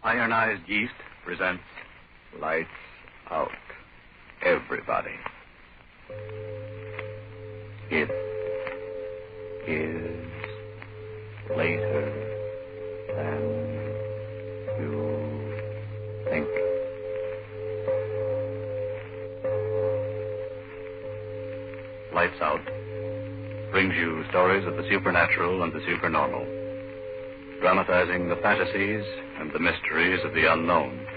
Ironized Yeast presents Lights Out, Everybody. It is later than you think. Lights Out brings you stories of the supernatural and the supernormal, dramatizing the fantasies and the mysteries of the unknown.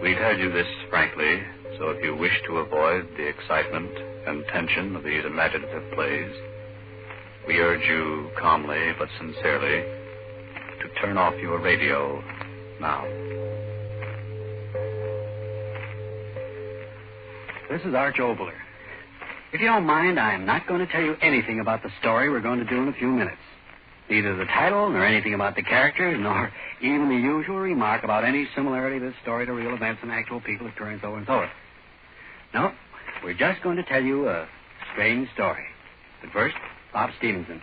We tell you this frankly, so if you wish to avoid the excitement and tension of these imaginative plays, we urge you calmly but sincerely to turn off your radio now. This is Arch Obler. If you don't mind, I'm not going to tell you anything about the story we're going to do in a few minutes. Neither the title, nor anything about the characters, nor even the usual remark about any similarity of this story to real events and actual people occurring so and so. No, we're just going to tell you a strange story. But first, Bob Stevenson.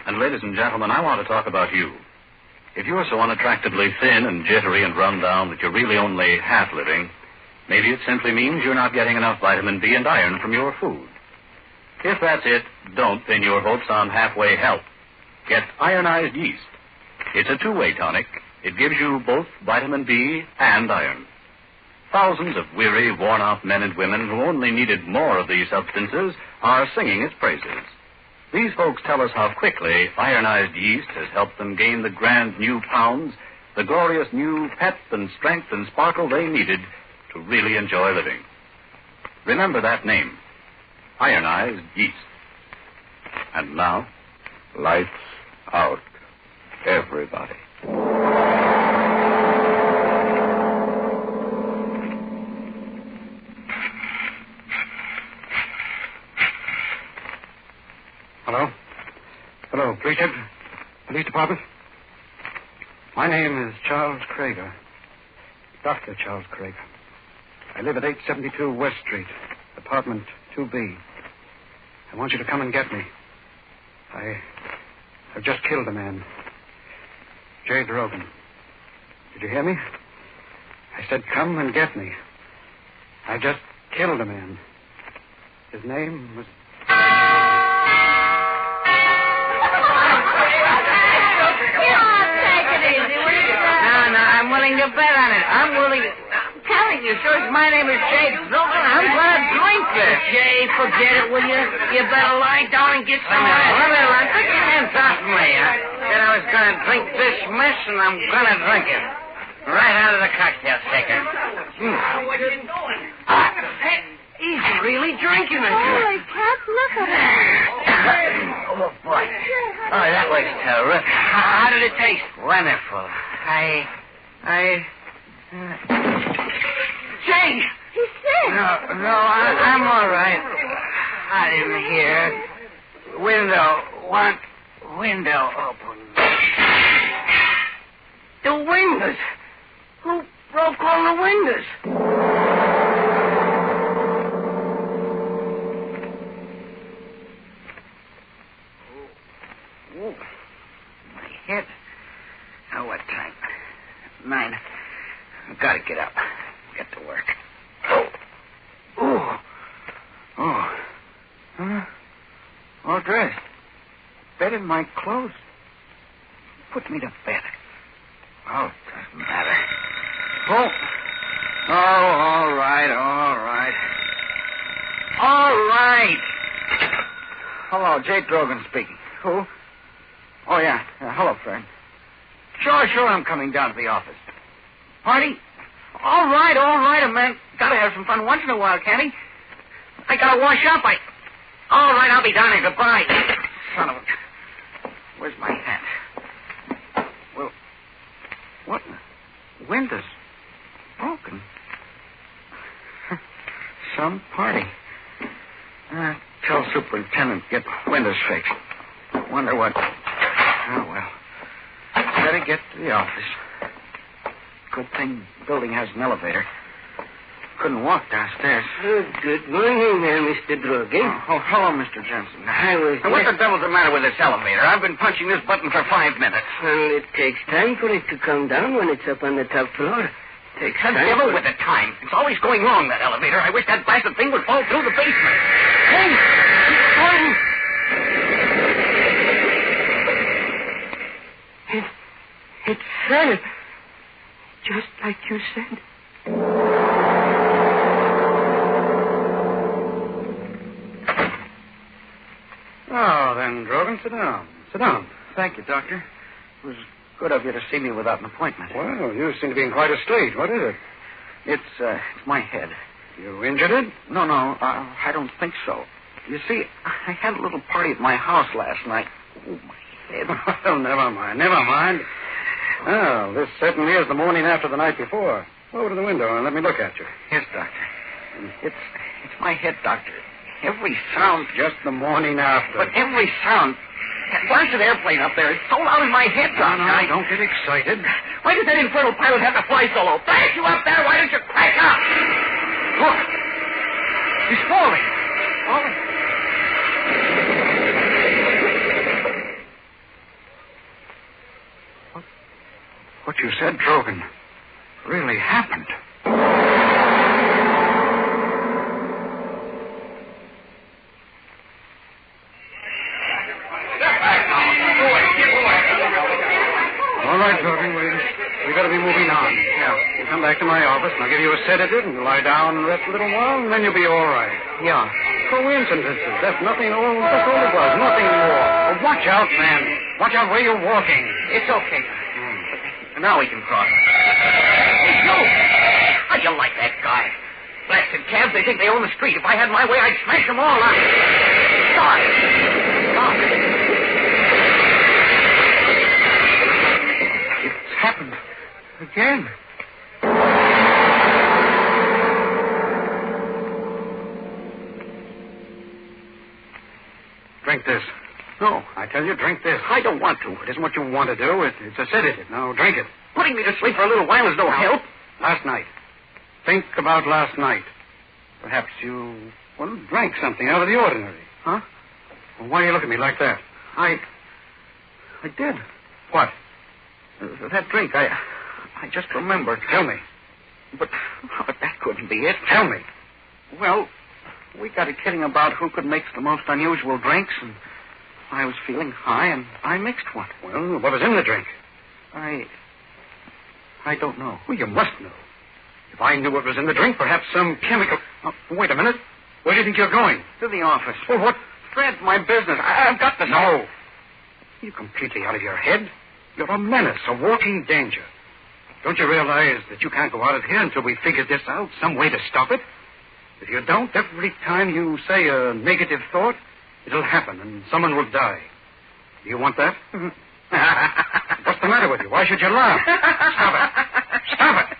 And ladies and gentlemen, I want to talk about you. If you're so unattractively thin and jittery and run down that you're really only half living, maybe it simply means you're not getting enough vitamin B and iron from your food. If that's it, don't pin your hopes on halfway help. Get ironized yeast. It's a two-way tonic. It gives you both vitamin B and iron. Thousands of weary, worn-out men and women who only needed more of these substances are singing its praises. These folks tell us how quickly ironized yeast has helped them gain the grand new pounds, the glorious new pep and strength and sparkle they needed to really enjoy living. Remember that name, ironized yeast. And now, lights out, everybody. Hello? Hello, Police Department? My name is Charles Krager. Dr. Charles Krager. I live at 872 West Street, apartment 2B. I want you to come and get me. I've just killed a man. J. Drogan. Did you hear me? I said come and get me. I just killed a man. His name was... I'm willing to bet on it. I'm telling you, sir, my name is Jay Drogan. I'm going to drink this. Jay, forget it, will you? You better lie down and get some rest. Let put your hands off me. I said I was going to drink this mess, and I'm going to drink it. Right out of the cocktail shaker. What are you doing? He's really drinking it. Holy cat, look at him. Oh, boy. Oh, that was terrific. How did it taste? Wonderful. Jay! He's sick. No, I'm all right. Hot in here. Window open. The windows. Who broke all the windows? Oh, my head. Oh, what time? 9. I've got to get up. Get to work. Oh. Huh? All dressed. Bed in my clothes. Put me to bed. Oh, it doesn't matter. Oh, all right. All right. Hello, Jay Drogan speaking. Who? Oh, yeah. Hello, Fred. Sure, I'm coming down to the office. Party? All right, a man gotta have some fun once in a while, can't he? I gotta wash up, All right, I'll be down here. Goodbye. Son of a... Where's my hat? Well, what? Windows broken. Some party. Tell superintendent get windows fixed. Wonder what... Oh, well. Better get to the office. Good thing building has an elevator. couldn't walk downstairs. Good morning there, Mr. Drogan. Oh, hello, Mr. Jensen. I was... Now, what the devil's the matter with this elevator? I've been punching this button for 5 minutes. Well, it takes time for it to come down when it's up on the top floor. Takes The time devil for... with the time. It's always going wrong, that elevator. I wish that blasted thing would fall through the basement. Hey! It's falling! It fell. Just like you said. Oh, then, Drogan, sit down. Sit down. Thank you, Doctor. It was good of you to see me without an appointment. Well, you seem to be in quite a state. What is it? It's my head. You injured it? No, I don't think so. You see, I had a little party at my house last night. Oh, my head. Well, never mind. Oh, this certainly is the morning after the night before. Go over to the window and let me look at you. Yes, Doctor. It's my head, Doctor. Every sound. Just the morning after. But every sound. That blasted airplane up there is so loud in my head, Doctor. No, don't get excited. Why does that infernal pilot have to fly so low? Blast you up there, why don't you crack up? Look. He's falling. Falling. What you said, Drogan, really happened. All right, Drogan, we got to be moving on. Yeah. You come back to my office, and I'll give you a sedative, and you lie down and rest a little while, and then you'll be all right. Yeah. Coincidences. That's nothing. That's all it was. Nothing more. Oh, watch out, man. Watch out where you're walking. It's okay. Now we can cross. Hey, you! How'd you like that guy? Blasted cabs, they think they own the street. If I had my way, I'd smash them all out. Stop! It's happened. Again. Drink this. No, I tell you, drink this. I don't want to. It isn't what you want to do. It's a sedative. Now, drink it. Putting me to sleep for a little while is no help. Last night. Think about last night. Perhaps you, drank something out of the ordinary. Huh? Well, why do you look at me like that? I did. What? That drink, I just remembered. Tell me. But that couldn't be it. Tell me. Well, we got a kidding about who could mix the most unusual drinks, and I was feeling high, and I mixed one. Well, what was in the drink? I don't know. Well, you must know. If I knew what was in the drink, perhaps some chemical... Oh, wait a minute. Where do you think you're going? To the office. Well, what? Fred, my business. I've got to... No. You're completely out of your head. You're a menace, a walking danger. Don't you realize that you can't go out of here until we figure this out, some way to stop it? If you don't, every time you say a negative thought, it'll happen and someone will die. Do you want that? What's the matter with you? Why should you laugh? Stop it. Stop it.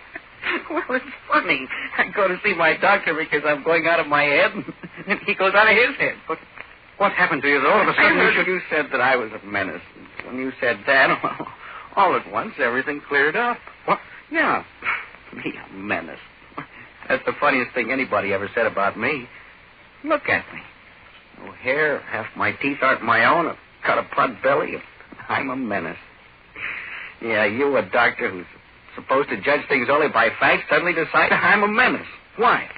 Well, it's funny. I go to see my doctor because I'm going out of my head, and he goes out of his head. But what happened to you that all of a sudden you said that I was a menace. When you said that, all at once, everything cleared up. What? Yeah. Me, a menace. That's the funniest thing anybody ever said about me. Look at me. No hair, half my teeth aren't my own, I've got a pot belly. I'm a menace. Yeah, you, a doctor who's supposed to judge things only by facts, suddenly decide I'm a menace. Why?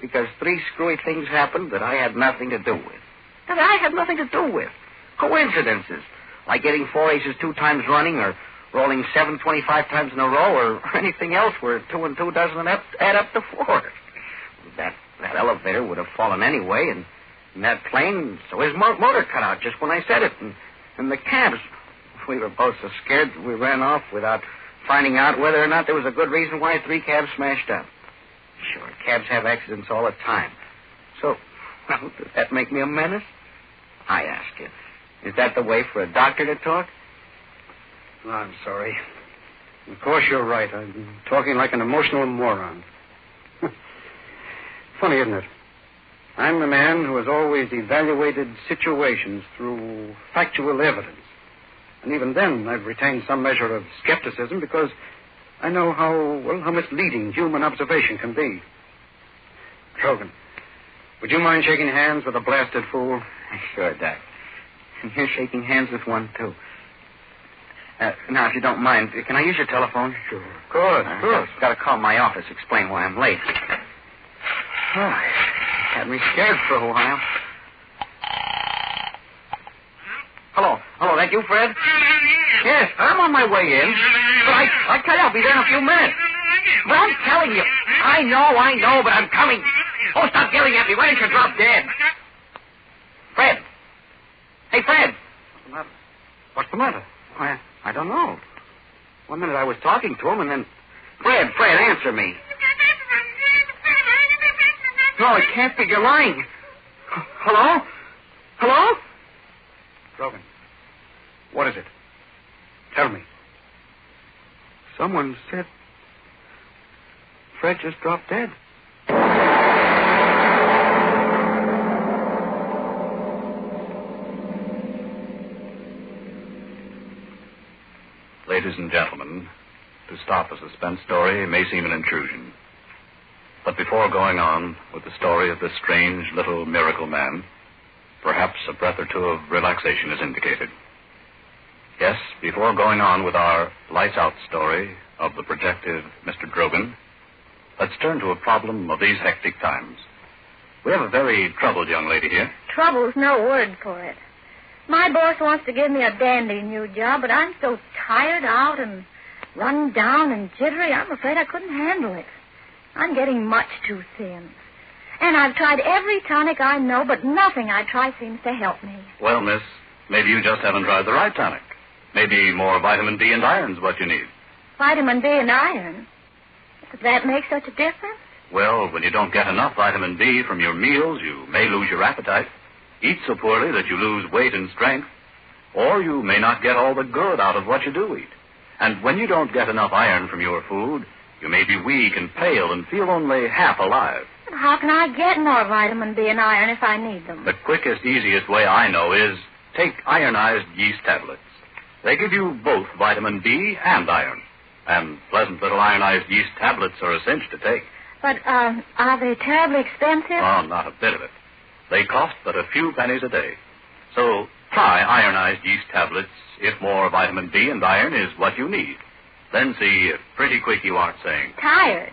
Because 3 screwy things happened that I had nothing to do with. That I had nothing to do with. Coincidences. Like getting 4 aces 2 times running, or rolling 7 25 times in a row, or anything else where 2 and 2 doesn't add up to 4. That elevator would have fallen anyway, and that plane, so his motor cut out just when I said it. And the cabs, we were both so scared that we ran off without finding out whether or not there was a good reason why 3 cabs smashed up. Sure, cabs have accidents all the time. So, well, does that make me a menace? I ask you. Is that the way for a doctor to talk? Oh, I'm sorry. Of course you're right. I'm talking like an emotional moron. Funny, isn't it? I'm the man who has always evaluated situations through factual evidence. And even then, I've retained some measure of skepticism because I know how misleading human observation can be. Drogan, would you mind shaking hands with a blasted fool? Sure, Doc. And here's shaking hands with one, too. Now, if you don't mind, can I use your telephone? Sure. Of course. I've got to call my office, explain why I'm late. Oh, had me scared for a while. Hello, that you, Fred? Yes, I'm on my way in. But I tell you, I'll be there in a few minutes. But I'm telling you, I know, but I'm coming. Oh, stop yelling at me. Why don't you drop dead? Fred. Hey, Fred. What's the matter? I don't know. 1 minute I was talking to him, and then... Fred, answer me. No, it can't be. You're lying. Hello? Drogan, what is it? Tell me. Someone said Fred just dropped dead. Ladies and gentlemen, to stop a suspense story may seem an intrusion. But before going on with the story of this strange little miracle man, perhaps a breath or two of relaxation is indicated. Yes, before going on with our lights-out story of the projected Mr. Drogan, let's turn to a problem of these hectic times. We have a very troubled young lady here. Trouble's no word for it. My boss wants to give me a dandy new job, but I'm so tired out and run down and jittery, I'm afraid I couldn't handle it. I'm getting much too thin. And I've tried every tonic I know, but nothing I try seems to help me. Well, miss, maybe you just haven't tried the right tonic. Maybe more vitamin D and iron's what you need. Vitamin D and iron? Does that make such a difference? Well, when you don't get enough vitamin D from your meals, you may lose your appetite. Eat so poorly that you lose weight and strength. Or you may not get all the good out of what you do eat. And when you don't get enough iron from your food, you may be weak and pale and feel only half alive. But how can I get more vitamin D and iron if I need them? The quickest, easiest way I know is take ironized yeast tablets. They give you both vitamin D and iron. And pleasant little ironized yeast tablets are a cinch to take. But, are they terribly expensive? Oh, not a bit of it. They cost but a few pennies a day. So try ironized yeast tablets if more vitamin D and iron is what you need. Then see if pretty quick you aren't saying. Tired?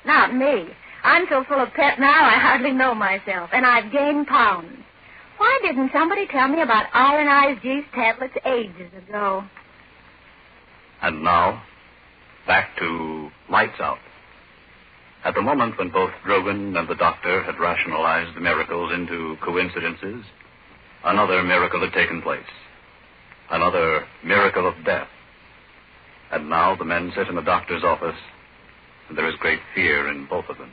Not me. I'm so full of pep now I hardly know myself. And I've gained pounds. Why didn't somebody tell me about ironized yeast tablets ages ago? And now, back to lights out. At the moment when both Drogan and the doctor had rationalized the miracles into coincidences, another miracle had taken place. Another miracle of death. And now the men sit in the doctor's office, and there is great fear in both of them.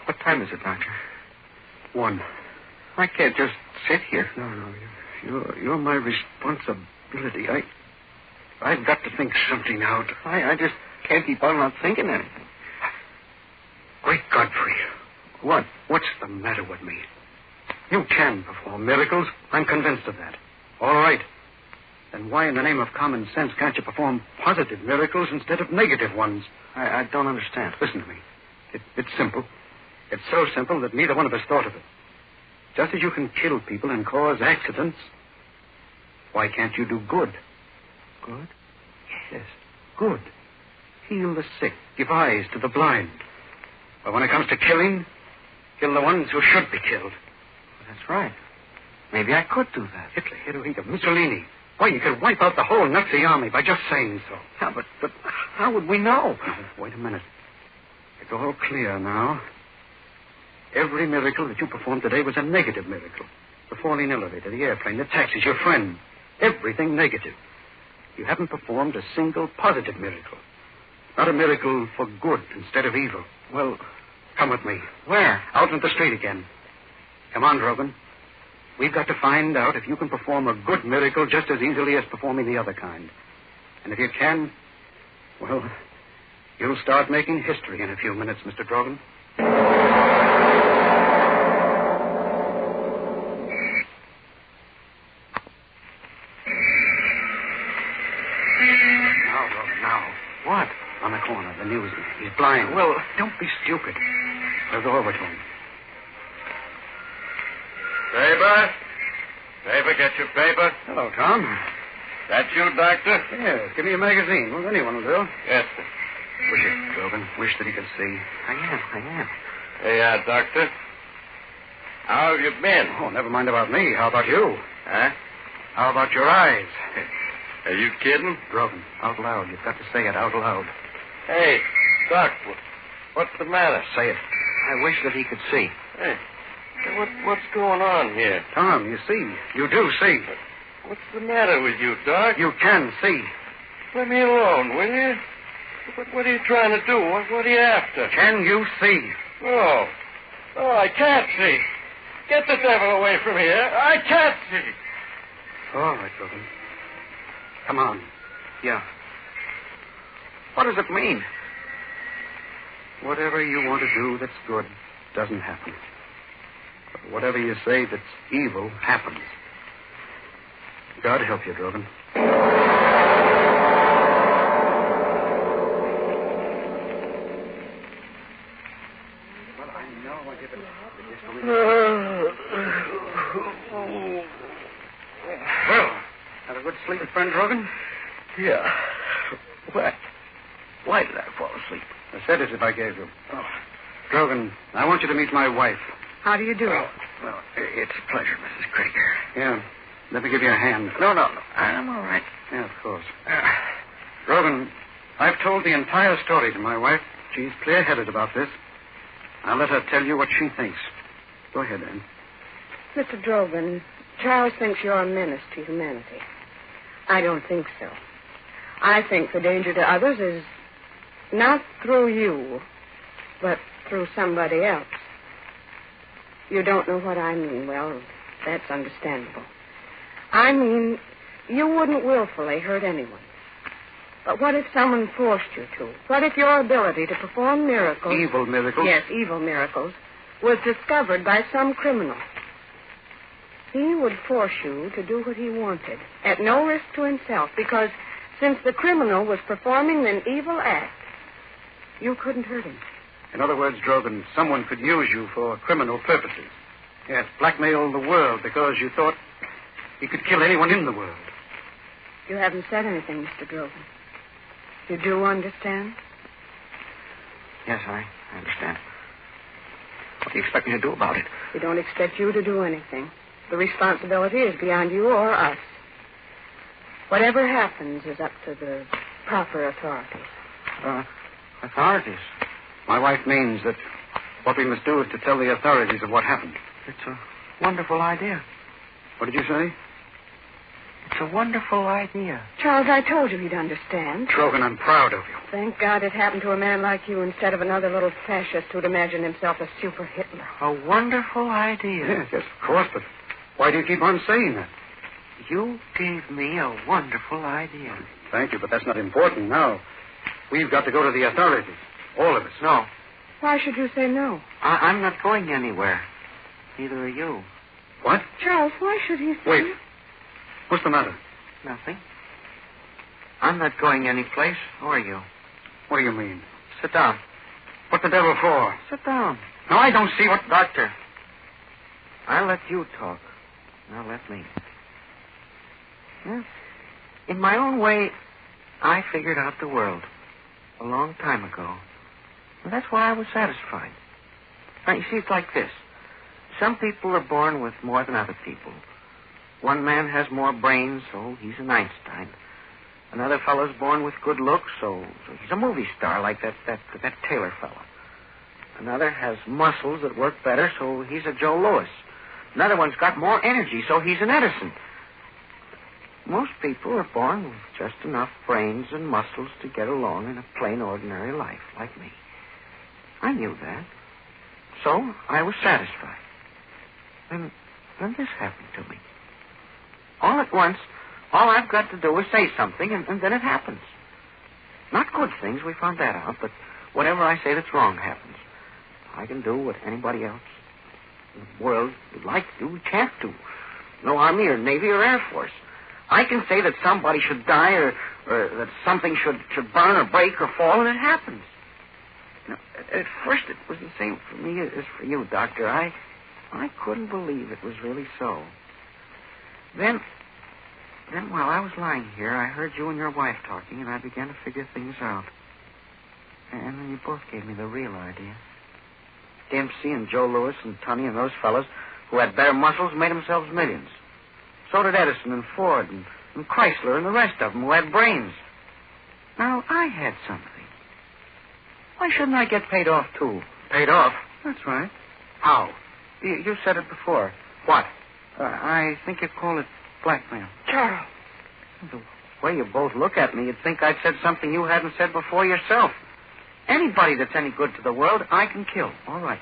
What time is it, Doctor? 1. I can't just sit here. No, you're my responsibility. I've got to think something out. I just can't keep on not thinking anything. Great Godfrey. What's the matter with me? You can perform miracles. I'm convinced of that. All right. Then why in the name of common sense can't you perform positive miracles instead of negative ones? I don't understand. Listen to me. It's simple. It's so simple that neither one of us thought of it. Just as you can kill people and cause accidents, why can't you do good? Good? Yes, good. Heal the sick, give eyes to the blind. But when it comes to killing, kill the ones who should be killed. That's right. Maybe I could do that. Hitler, Mussolini. Why, you could wipe out the whole Nazi army by just saying so. Yeah, but how would we know? Wait a minute. It's all clear now. Every miracle that you performed today was a negative miracle. The falling elevator, the airplane, the taxis, your friend. Everything negative. You haven't performed a single positive miracle. Not a miracle for good instead of evil. Well, come with me. Where? Out into the street again. Come on, Drogan. We've got to find out if you can perform a good miracle just as easily as performing the other kind. And if you can, well, you'll start making history in a few minutes, Mr. Drogan. Well, don't be stupid. I'll go over to him. Paper? Paper, get your paper. Hello, Tom. That you, Doctor? Yes, give me a magazine. Well, anyone will do. Yes, sir. Wish it, Drogan. Wish that he could see. I am. There you are, Doctor. How have you been? Oh, never mind about me. How about you? Huh? How about your eyes? Are you kidding? Drogan, out loud. You've got to say it out loud. Hey, Doc, what's the matter? Say it. I wish that he could see. Hey, what's going on here? Tom, you see. You do see. What's the matter with you, Doc? You can see. Let me alone, will you? What are you trying to do? What are you after? Can you see? Oh, I can't see. Get the devil away from here. I can't see. All right, Drogan. Come on. Yeah. What does it mean? Whatever you want to do that's good doesn't happen. But whatever you say that's evil happens. God help you, Drogan. Well, I know I give it. Well, had a good sleep, friend Drogan? Yeah. Why did I fall asleep? The sedative I gave you. Oh. Drogan, I want you to meet my wife. How do you do? Well, it's a pleasure, Mrs. Krieger. Yeah. Let me give you a hand. No. I'm all right. Yeah, of course. Drogan, I've told the entire story to my wife. She's clear-headed about this. I'll let her tell you what she thinks. Go ahead, Anne. Mr. Drogan, Charles thinks you're a menace to humanity. I don't think so. I think the danger to others is not through you, but through somebody else. You don't know what I mean. Well, that's understandable. I mean, you wouldn't willfully hurt anyone. But what if someone forced you to? What if your ability to perform miracles... Evil miracles? Yes, evil miracles, was discovered by some criminal? He would force you to do what he wanted, at no risk to himself, because since the criminal was performing an evil act, you couldn't hurt him. In other words, Drogan, someone could use you for criminal purposes. Yes, blackmail the world because you thought he could kill anyone in the world. You haven't said anything, Mr. Drogan. You do understand? Yes, I understand. What do you expect me to do about it? We don't expect you to do anything. The responsibility is beyond you or us. Whatever happens is up to the proper authorities. Authorities? My wife means that what we must do is to tell the authorities of what happened. It's a wonderful idea. What did you say? It's a wonderful idea. Charles, I told you he'd understand. Drogan, I'm proud of you. Thank God it happened to a man like you instead of another little fascist who'd imagine himself a super Hitler. A wonderful idea. Yes, of course, but why do you keep on saying that? You gave me a wonderful idea. Thank you, but that's not important now. We've got to go to the authorities. All of us. No. Why should you say no? I'm not going anywhere. Neither are you. What? Charles, why should he say... Wait. What's the matter? Nothing. I'm not going anyplace, or are you? What do you mean? Sit down. What the devil for? Sit down. No, I don't see what... Doctor, I'll let you talk. Now let me. Yes. In my own way, I figured out the world a long time ago. And that's why I was satisfied. Now, you see, it's like this. Some people are born with more than other people. One man has more brains, so he's an Einstein. Another fellow's born with good looks, so he's a movie star like that Taylor fellow. Another has muscles that work better, so he's a Joe Louis. Another one's got more energy, so he's an Edison. Most people are born with just enough brains and muscles to get along in a plain, ordinary life, like me. I knew that. So I was satisfied. Then this happened to me. All at once, all I've got to do is say something, and then it happens. Not good things, we found that out, but whatever I say that's wrong happens. I can do what anybody else in the world would like to do, can't do. No Army or Navy or Air Force. I can say that somebody should die or that something should burn or break or fall, and it happens. No, at first it was the same for me as for you, Doctor. I couldn't believe it was really so. Then while I was lying here, I heard you and your wife talking, and I began to figure things out. And then you both gave me the real idea. Dempsey and Joe Louis and Tunney and those fellows who had better muscles made themselves millions. So did Edison and Ford and Chrysler and the rest of them who had brains. Now, I had something. Why shouldn't I get paid off, too? Paid off? That's right. How? You said it before. What? I think you call it blackmail. Charles. The way you both look at me, you'd think I'd said something you hadn't said before yourself. Anybody that's any good to the world, I can kill. All right.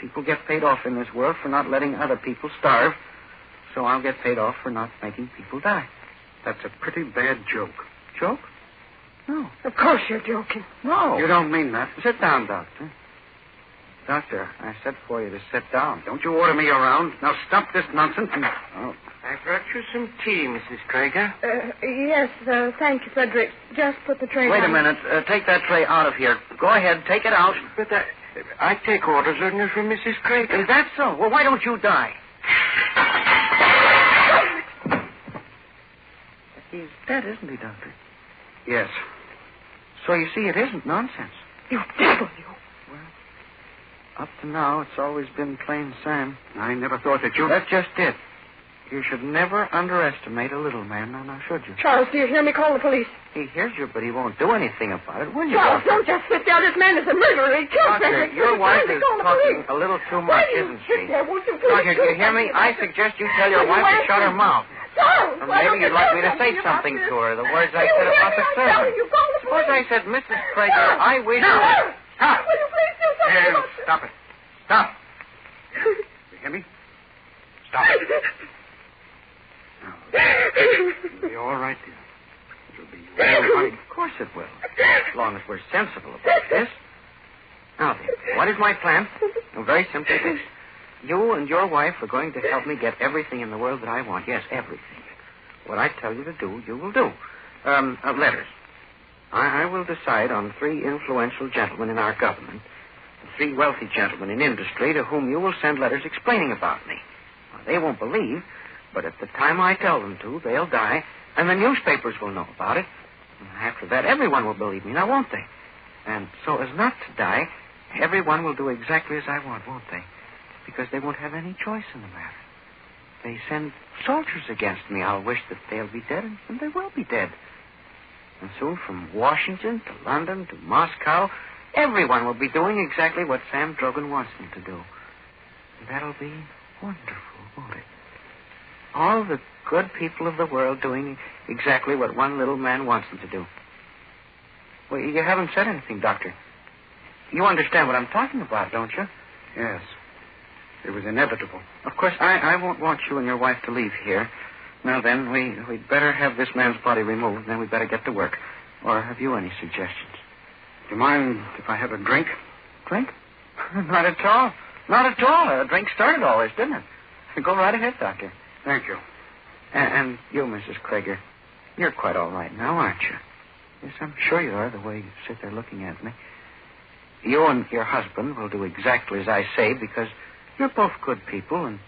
People get paid off in this world for not letting other people starve, so I'll get paid off for not making people die. That's a pretty bad joke. Joke? No. Of course you're joking. No. You don't mean that. Sit down, Doctor. Doctor, I said for you to sit down. Don't you order me around. Now stop this nonsense and... Oh. I brought you some tea, Mrs. Krieger. Yes, thank you, Frederick. Just put the tray Wait down. a minute. Take that tray out of here. Go ahead. Take it out. But I take orders only from Mrs. Krieger. Is that so? Well, why don't you die? He's dead, isn't he, Doctor? Yes. So you see, it isn't nonsense. You devil, you. Well, up to now, it's always been plain Sam. I never thought that you... That's just it. You should never underestimate a little man, now should you? Charles, do you hear me? Call the police. He hears you, but he won't do anything about it, will you, Charles, Doctor? don't just sit there. This man is a murderer. He killed Doctor, Frederick. your wife is Call the talking police. a little too Why much, do you isn't sit she? there? Won't you please Doctor, do you do hear me? something I about it? suggest you tell your wife to shut her mouth. Charles, Or why don't maybe you'd like me to say about something this? to her, the words I Do you said hear about me? the I'm telling servant. you, call the Suppose police. I said, Mrs. Prager, I wish you... Stop. Will you please do something Here, about this? stop it. Stop. You hear me? Stop it. It'll be all right, dear. It'll be well, honey. Of course it will. As long as we're sensible about this. Now, dear, what is my plan? Well, very simply this. You and your wife are going to help me get everything in the world that I want. Yes, everything. What I tell you to do, you will do. Letters. I will decide on 3 influential gentlemen in our government, 3 wealthy gentlemen in industry to whom you will send letters explaining about me. Now, they won't believe, but at the time I tell them to, they'll die, and the newspapers will know about it. And after that, everyone will believe me, now won't they? And so as not to die, everyone will do exactly as I want, won't they? Because they won't have any choice in the matter. They send soldiers against me. I'll wish that they'll be dead, and they will be dead. And soon from Washington to London to Moscow, everyone will be doing exactly what Sam Drogan wants them to do. And that'll be wonderful, won't it? All the good people of the world doing exactly what one little man wants them to do. Well, you haven't said anything, Doctor. You understand what I'm talking about, don't you? Yes. It was inevitable. Of course, I won't want you and your wife to leave here. Now then, we'd better have this man's body removed, and then we'd better get to work. Or have you any suggestions? Do you mind if I have a drink? Drink? Not at all. Not at all. A drink started all this, didn't it? Go right ahead, Doctor. Thank you. And you, Mrs. Krieger, you're quite all right now, aren't you? Yes, I'm sure you are, the way you sit there looking at me. You and your husband will do exactly as I say, because you're both good people, and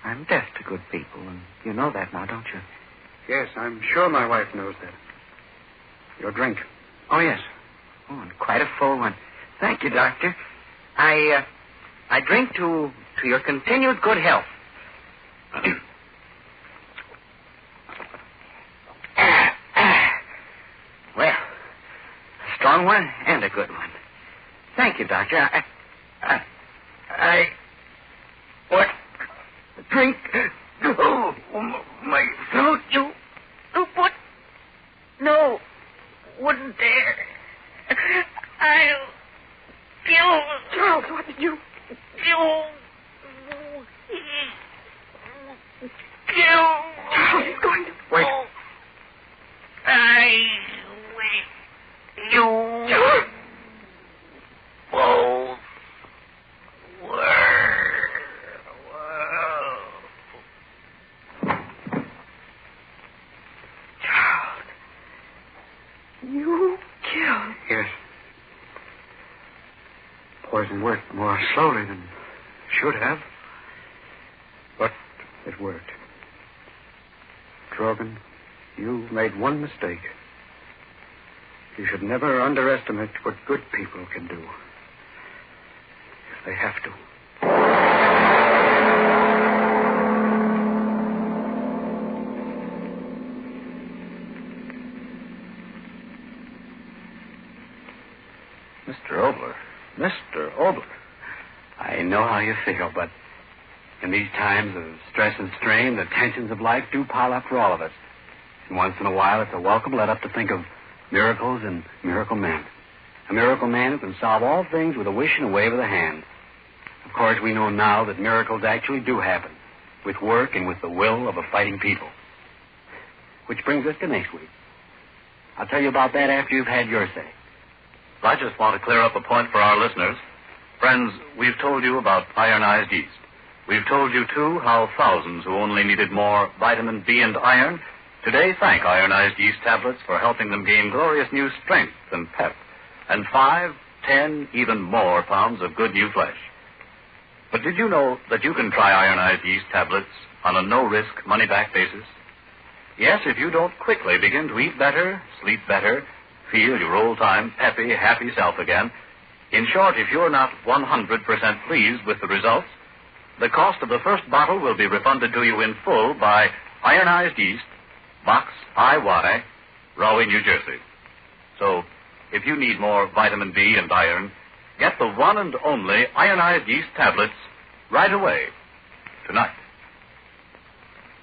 I'm deaf to good people, and you know that now, don't you? Yes, I'm sure my wife knows that. Your drink. Oh, yes. Oh, and quite a full one. Thank you, Doctor. I drink to your continued good health. Well, a strong one and a good one. Thank you, Doctor. What? Drink? Oh, my throat, you... What? No. Wouldn't dare. I'll kill... Charles, what did you... Kill... Charles, he's going to... Wait. I wish you... Charles! both were... Charles, you killed... Yes. poison worked more slowly than it should have. But it worked. Drogan, you made one mistake. You should never underestimate what good people can do. If they have to. Mr. Obler. Mr. Obler. I know how you feel, but in these times of stress and strain, the tensions of life do pile up for all of us. And once in a while, it's a welcome let up to think of miracles and miracle men. A miracle man who can solve all things with a wish and a wave of the hand. Of course, we know now that miracles actually do happen, with work and with the will of a fighting people. Which brings us to next week. I'll tell you about that after you've had your say. I just want to clear up a point for our listeners. Friends, we've told you about ironized yeast. We've told you, too, how thousands who only needed more vitamin B and iron today thank ironized yeast tablets for helping them gain glorious new strength and pep, and 5, 10, even more pounds of good new flesh. But did you know that you can try ironized yeast tablets on a no-risk, money-back basis? Yes, if you don't quickly begin to eat better, sleep better, feel your old-time, peppy, happy self again. In short, if you're not 100% pleased with the results, the cost of the first bottle will be refunded to you in full by ironized yeast, Box IY, Rahway, New Jersey. So, if you need more vitamin B and iron, get the one and only ironized yeast tablets right away, tonight.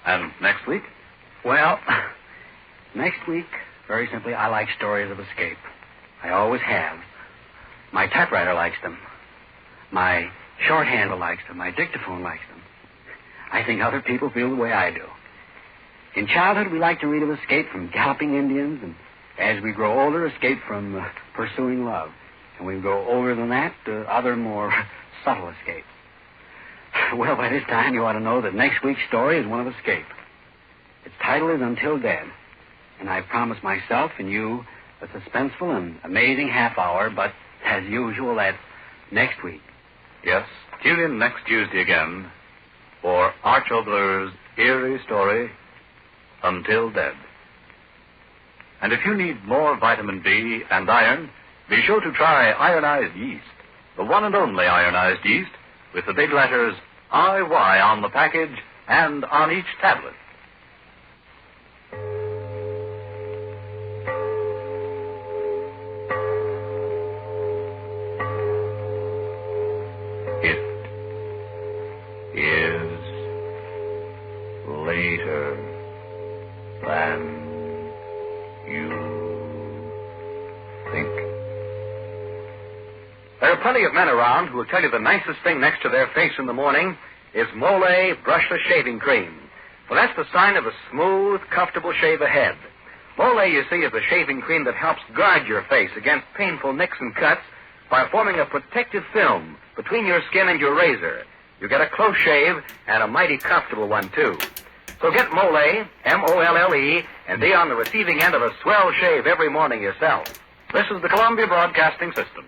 And next week? Well, next week, very simply, I like stories of escape. I always have. My typewriter likes them. My shorthand likes them. My dictaphone likes them. I think other people feel the way I do. In childhood, we like to read of escape from galloping Indians, and as we grow older, escape from pursuing love. And we grow older than that, other more subtle escape. Well, by this time, you ought to know that next week's story is one of escape. Its title is Until Dead. And I promised myself and you a suspenseful and amazing half hour, but as usual, that's next week. Yes, tune in next Tuesday again for Arch Obler's eerie story, Until Dead. And if you need more vitamin B and iron, be sure to try ironized yeast, the one and only ironized yeast, with the big letters IY on the package and on each tablet. Later than you think. There are plenty of men around who will tell you the nicest thing next to their face in the morning is Mole Brushless Shaving Cream. For that's the sign of a smooth, comfortable shave ahead. Mole, you see, is the shaving cream that helps guard your face against painful nicks and cuts by forming a protective film between your skin and your razor. You get a close shave and a mighty comfortable one, too. So get Mole, M-O-L-L-E, and be on the receiving end of a swell shave every morning yourself. This is the Columbia Broadcasting System.